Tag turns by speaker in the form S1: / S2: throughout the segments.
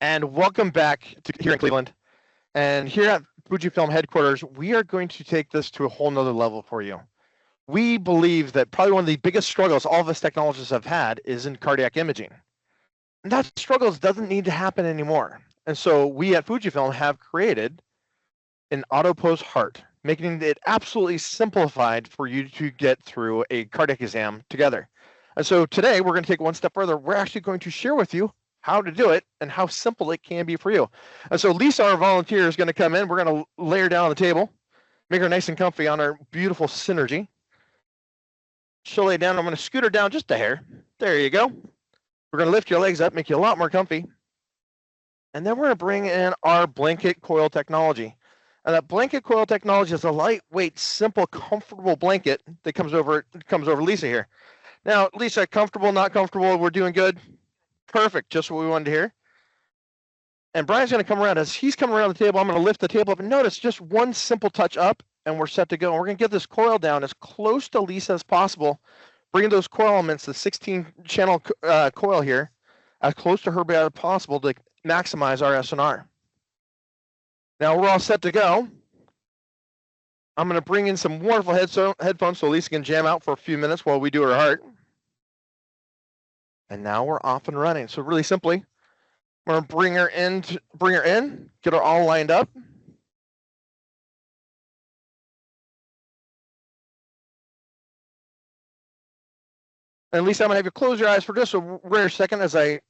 S1: And welcome back to here in Cleveland. And here at Fujifilm headquarters, we are going to take this to a whole nother level for you. We believe that probably one of the biggest struggles all of us technologists have had is in cardiac imaging. And that struggle doesn't need to happen anymore. And so we at Fujifilm have created an auto-pose heart, making it absolutely simplified for you to get through a cardiac exam together. And so today we're going to take one step further. We're actually going to share with you how to do it and how simple it can be for you. And so Lisa, our volunteer, is going to come in. We're going to lay her down on the table, make her nice and comfy on our beautiful Synergy. She'll lay down. I'm going to scoot her down just a hair. There you go. We're going to lift your legs up, make you a lot more comfy. And then we're going to bring in our blanket coil technology. And that blanket coil technology is a lightweight, simple, comfortable blanket that comes over Lisa here. Now, Lisa, comfortable, not comfortable? We're doing good. Perfect, just what we wanted to hear. And Brian's going to come around. As he's coming around the table, I'm going to lift the table up. And notice just one simple touch up, and we're set to go. And we're going to get this coil down as close to Lisa as possible, bringing those coil elements, the 16-channel coil here, as close to her as possible to maximize our SNR. Now we're all set to go. I'm going to bring in some wonderful headphones so Lisa can jam out for a few minutes while we do her heart. And now we're off and running. So really simply, we're going to bring her in, get her all lined up. And Lisa, I'm going to have you close your eyes for just a rare second as I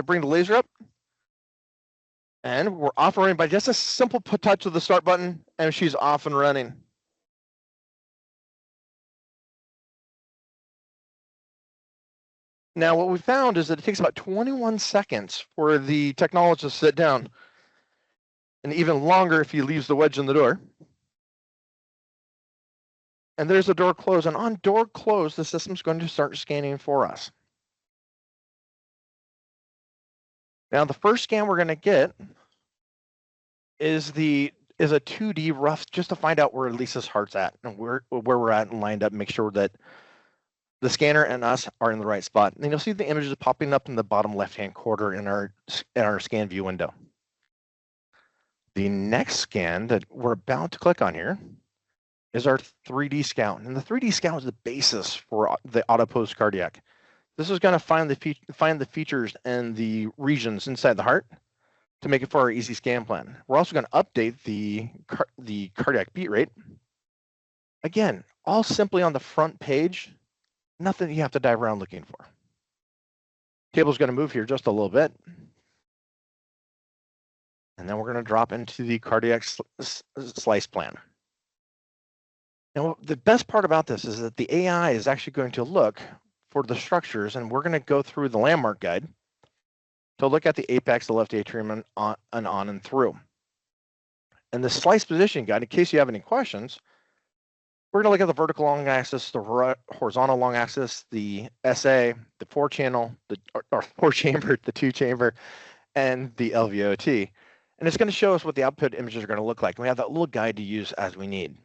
S1: bring the laser up. And we're off and running by just a simple touch of the start button, and she's off and running. Now, what we found is that it takes about 21 seconds for the technologist to sit down, and even longer if he leaves the wedge in the door. And there's the door closed, and on door close, the system's going to start scanning for us. Now, the first scan we're going to get is a 2D rough, just to find out where Lisa's heart's at and where we're at and lined up, make sure that the scanner and us are in the right spot. And you'll see the images popping up in the bottom left-hand corner in our scan view window. The next scan that we're about to click on here is our 3D scout. And the 3D scout is the basis for the auto-pose cardiac. This is going to find the features and the regions inside the heart to make it for our easy scan plan. We're also going to update the cardiac beat rate. Again, all simply on the front page, nothing you have to dive around looking for. Table's going to move here just a little bit. And then we're going to drop into the cardiac slice plan. Now, the best part about this is that the AI is actually going to look for the structures, and we're going to go through the landmark guide to look at the apex, the left atrium, and on and through. And the slice position guide, in case you have any questions, we're going to look at the vertical long axis, the horizontal long axis, the SA, the 4-channel, or 4-chamber, the 2-chamber, and the LVOT. And it's going to show us what the output images are going to look like. And we have that little guide to use as we need.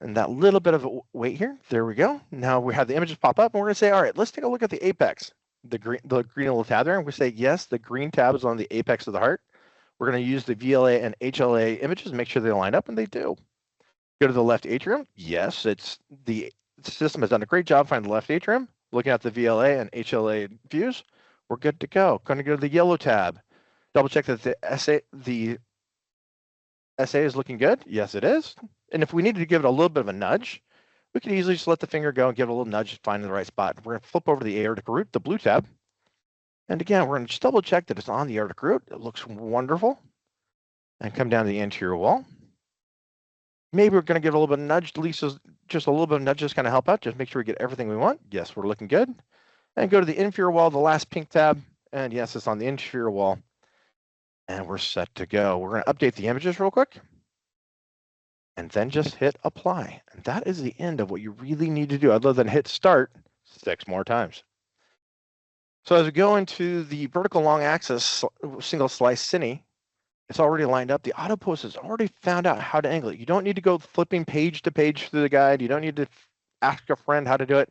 S1: And that little bit of a wait here, there we go. Now we have the images pop up, and we're going to say, all right, let's take a look at the apex, the green little tab there. And we say, yes, the green tab is on the apex of the heart. We're going to use the VLA and HLA images, make sure they line up, and they do. Go to the left atrium. Yes, the system has done a great job finding the left atrium. Looking at the VLA and HLA views, we're good to go. Going to go to the yellow tab. Double check that the SA is looking good. Yes, it is. And if we needed to give it a little bit of a nudge, we could easily just let the finger go and give it a little nudge to find the right spot. We're going to flip over to the aortic root, the blue tab. And again, we're going to just double check that it's on the aortic root. It looks wonderful. And come down to the anterior wall. Maybe we're going to give it a little bit of nudge. Lisa's just a little bit of nudge, just kind of help out. Just make sure we get everything we want. Yes, we're looking good. And go to the inferior wall, the last pink tab. And yes, it's on the inferior wall. And we're set to go. We're going to update the images real quick. And then just hit apply. And that is the end of what you really need to do, other than hit start 6 more times. So as we go into the vertical long axis single slice cine, it's already lined up. The auto-pose has already found out how to angle it. You don't need to go flipping page to page through the guide. You don't need to ask a friend how to do it.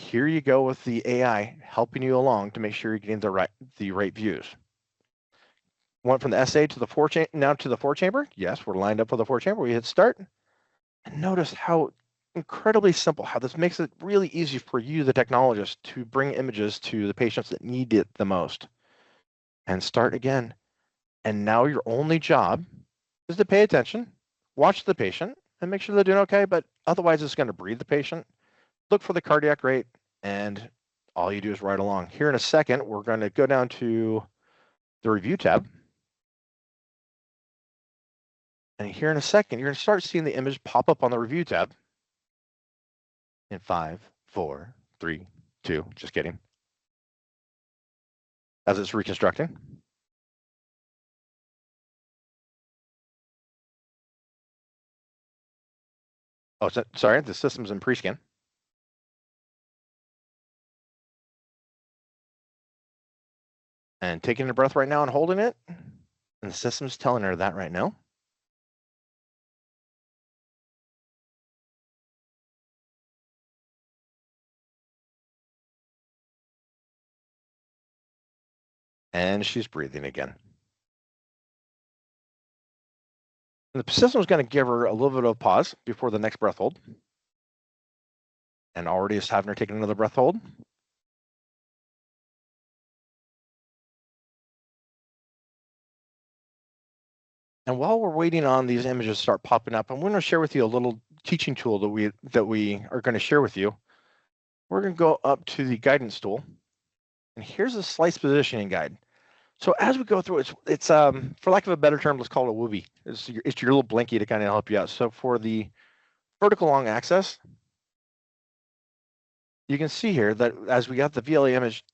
S1: Here you go with the AI helping you along to make sure you're getting the right views. Went from the SA to the now to the 4-chamber. Yes, we're lined up with the 4-chamber. We hit start. And notice how incredibly simple, how this makes it really easy for you, the technologist, to bring images to the patients that need it the most. And start again. And now your only job is to pay attention, watch the patient, and make sure they're doing okay. But otherwise, it's going to breathe the patient, look for the cardiac rate, and all you do is ride along. Here in a second, we're going to go down to the review tab. And here in a second, you're going to start seeing the image pop up on the review tab. In 5, 4, 3, 2, just kidding. As it's reconstructing. Oh, sorry, the system's in pre-scan. And taking a breath right now and holding it. And the system's telling her that right now. And she's breathing again. And the system's going to give her a little bit of a pause before the next breath hold. And already is having her take another breath hold. And while we're waiting on these images to start popping up, I'm going to share with you a little teaching tool that we are going to share with you. We're going to go up to the guidance tool. And here's a slice positioning guide. So as we go through, it's for lack of a better term, let's call it a WUBI. It's your little blinky to kind of help you out. So for the vertical long axis, you can see here that as we got the VLA image,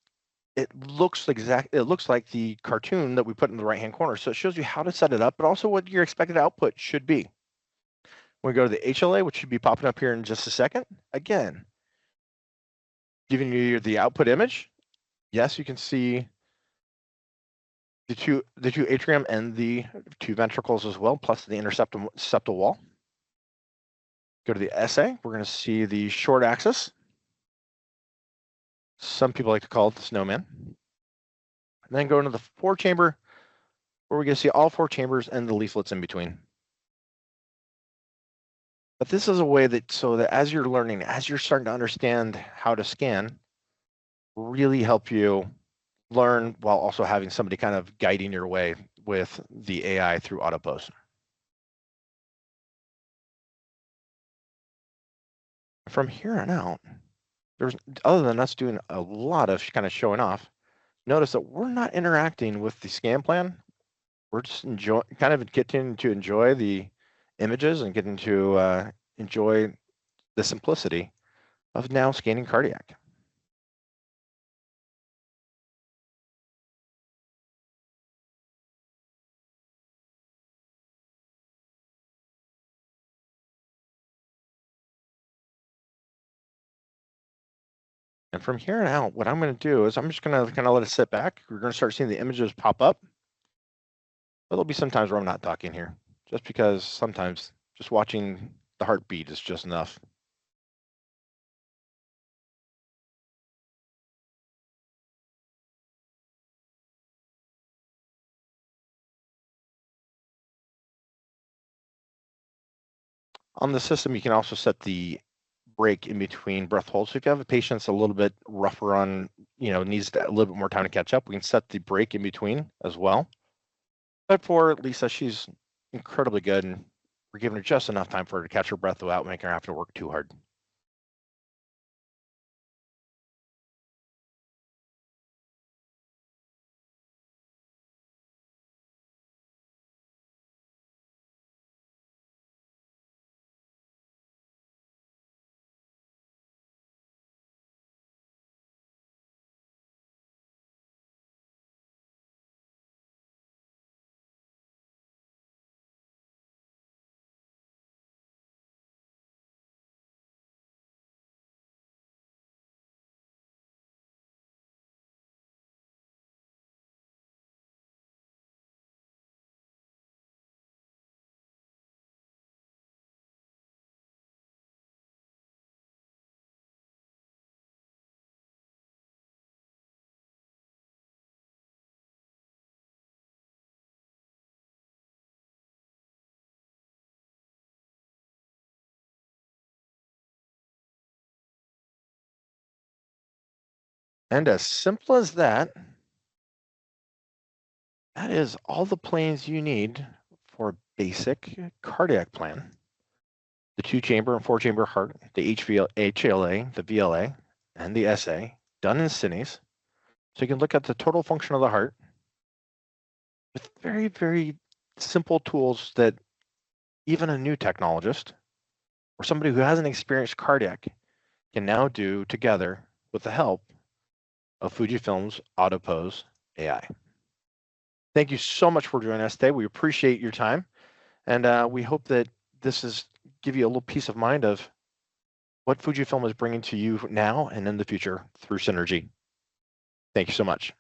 S1: it looks like the cartoon that we put in the right-hand corner. So it shows you how to set it up, but also what your expected output should be. When we go to the HLA, which should be popping up here in just a second, again, giving you the output image. Yes, you can see the two atrium and the 2 ventricles as well, plus the septal wall. Go to the SA, we're going to see the short axis. Some people like to call it the snowman. And then go into the 4-chamber, where we're going to see all 4 chambers and the leaflets in between. But this is a way so that as you're learning, as you're starting to understand how to scan, really help you learn while also having somebody kind of guiding your way with the AI through AutoPose. From here on out, other than us doing a lot of kind of showing off, notice that we're not interacting with the scan plan. We're just getting to enjoy the images and getting to enjoy the simplicity of now scanning cardiac. And from here on out, what I'm going to do is I'm just going to kind of let it sit back. We're going to start seeing the images pop up. But there'll be some times where I'm not talking here, just because sometimes just watching the heartbeat is just enough. On the system, you can also set the break in between breath holds. So if you have a patient that's a little bit rougher on, needs a little bit more time to catch up, we can set the break in between as well. But for Lisa, she's incredibly good, and we're giving her just enough time for her to catch her breath without making her have to work too hard. And as simple as that, that is all the planes you need for a basic cardiac plan. The 2-chamber and 4-chamber heart, the HLA, the VLA, and the SA, done in cines. So you can look at the total function of the heart with very, very simple tools that even a new technologist or somebody who hasn't experienced cardiac can now do together with the help of Fujifilm's AutoPose AI. Thank you so much for joining us today. We appreciate your time, and we hope that this is give you a little peace of mind of what Fujifilm is bringing to you now and in the future through Synergy. Thank you so much.